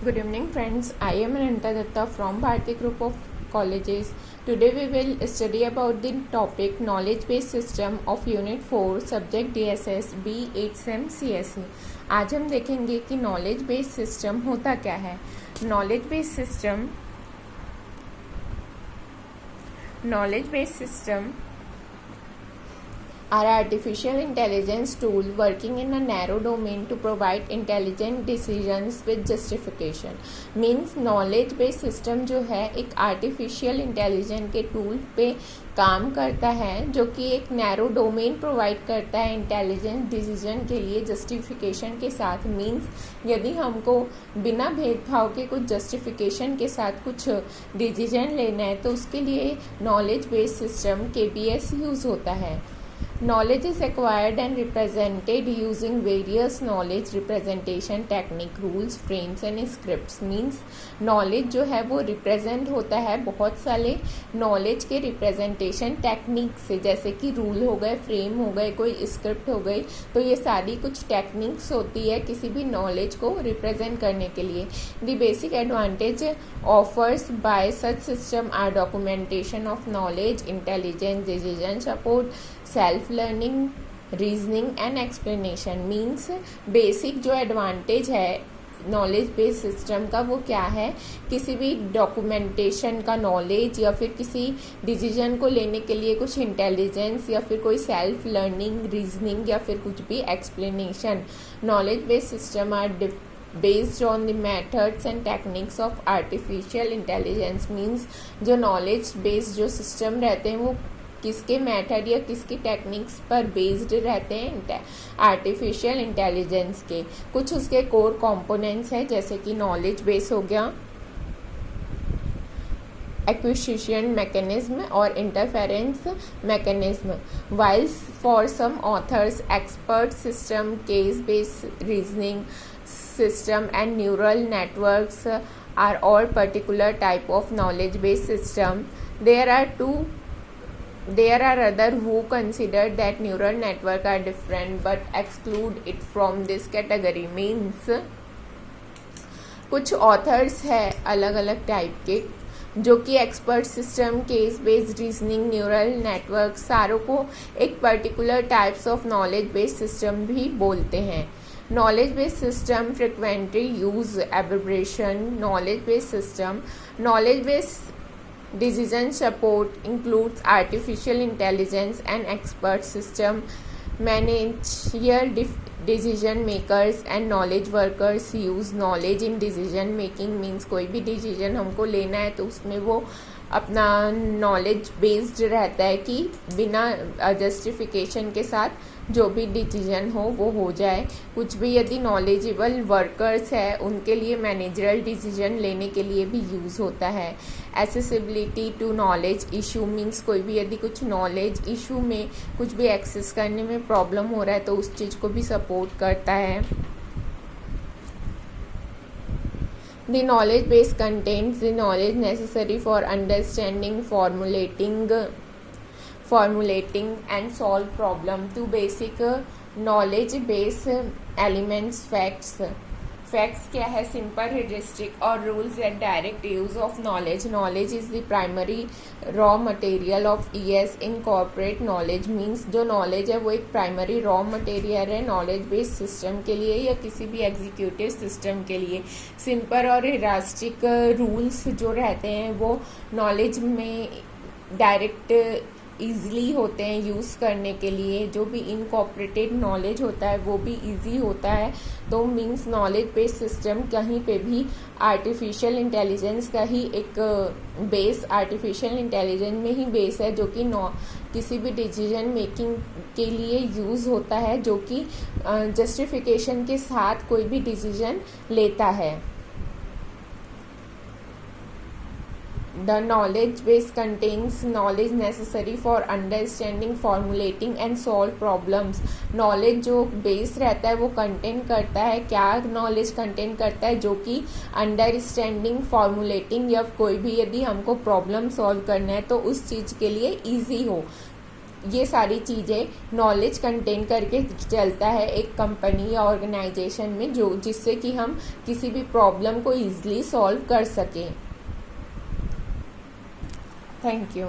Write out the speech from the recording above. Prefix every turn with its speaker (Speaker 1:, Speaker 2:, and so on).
Speaker 1: Good evening, friends. I am Ananta Datta from Bharati Group of Colleges. Today we will study about the topic Knowledge Based System of Unit 4, Subject DSS B8SEM CSE. आज हम देखेंगे कि knowledge based system होता क्या है। Knowledge based system are artificial intelligence tool working in a narrow domain to provide intelligent decisions with justification. Means knowledge based system जो है एक artificial intelligence के tool पे काम करता है जो कि एक नैरो डोमेन प्रोवाइड करता है इंटेलिजेंट डिसीजन के लिए जस्टिफिकेशन के साथ। मीन्स यदि हमको बिना भेदभाव के कुछ जस्टिफिकेशन के साथ कुछ डिसीजन लेना है तो उसके लिए knowledge based system KBS use होता है। Knowledge is acquired and represented using various knowledge representation technique, rules, frames and scripts. Means knowledge जो है वो represent होता है बहुत सारे knowledge के representation technique से, जैसे कि rule हो गए, frame हो गए, कोई script हो गई। तो ये सारी कुछ techniques होती है किसी भी knowledge को represent करने के लिए। The basic advantage offers by such system are documentation of knowledge, intelligence, decision support, self learning, reasoning and explanation. Means basic जो एडवांटेज है नॉलेज बेस्ड सिस्टम का वो क्या है, किसी भी डॉक्यूमेंटेशन का नॉलेज या फिर किसी डिसीजन को लेने के लिए कुछ इंटेलिजेंस या फिर कोई सेल्फ लर्निंग, रीजनिंग या फिर कुछ भी explanation. Knowledge based system are based on the methods and techniques of artificial intelligence। Means जो नॉलेज बेस्ड जो सिस्टम रहते हैं वो किसके मेथड या किसकी टेक्निक्स पर बेस्ड रहते हैं, आर्टिफिशियल इंटेलिजेंस के। कुछ उसके कोर कंपोनेंट्स हैं जैसे कि नॉलेज बेस हो गया, एक्विजिशन मैकेनिज्म और interference mechanism. Whiles for some authors expert system, case based reasoning system and neural networks are all particular type of knowledge based system. There are other who consider that neural network are different but exclude it from this category। Means कुछ authors है अलग अलग type के जो कि expert system, case based reasoning, neural network सारों को एक particular types of knowledge based system भी बोलते हैं। Knowledge based system frequently use abbreviation knowledge based system. Knowledge based decision support includes artificial intelligence and expert system. Managerial decision makers and knowledge workers use knowledge in decision making। means कोई भी decision हमको लेना है तो उसमें वो अपना knowledge based रहता है कि बिना जस्टिफिकेशन के साथ जो भी डिसीजन हो वो हो जाए। कुछ भी यदि नॉलेजेबल वर्कर्स है उनके लिए मैनेजरल डिसीजन लेने के लिए भी यूज़ होता है। Accessibility to knowledge issue. Means कोई भी यदि कुछ नॉलेज इशू में कुछ भी एक्सेस करने में प्रॉब्लम हो रहा है तो उस चीज़ को भी सपोर्ट करता है। The knowledge base contains the knowledge necessary for understanding, formulating and solve problem। Two basic knowledge base elements। Facts क्या है, सिंपल, हेरिस्टिक और rules and direct use of knowledge. Knowledge is the primary raw material of ES in corporate knowledge. Means जो knowledge है वो एक primary raw material है knowledge based system के लिए या किसी भी एग्जीक्यूटिव सिस्टम के लिए। सिंपल और हेरिस्टिक रूल्स जो रहते हैं वो नॉलेज में डायरेक्ट ईज़िली होते हैं यूज़ करने के लिए। जो भी इनकॉर्पोरेटेड नॉलेज होता है वो भी इजी होता है। तो मीन्स नॉलेज बेस्ड सिस्टम कहीं पे भी आर्टिफिशियल इंटेलिजेंस का ही एक बेस, आर्टिफिशियल इंटेलिजेंस में ही बेस है जो कि किसी भी डिसीजन मेकिंग के लिए यूज़ होता है, जो कि जस्टिफिकेशन के साथ कोई भी डिसीजन लेता है। The knowledge base contains knowledge necessary for understanding, formulating and solve problems। Knowledge जो बेस रहता है वो कंटेन करता है, क्या नॉलेज कंटेन करता है, जो कि अंडरस्टैंडिंग, फॉर्मुलेटिंग या कोई भी यदि हमको प्रॉब्लम सॉल्व करना है तो उस चीज़ के लिए इजी हो। ये सारी चीज़ें नॉलेज कंटेन करके चलता है एक कंपनी या ऑर्गेनाइजेशन में, जो जिससे कि हम किसी भी प्रॉब्लम को ईजिली सॉल्व कर सकें। Thank you.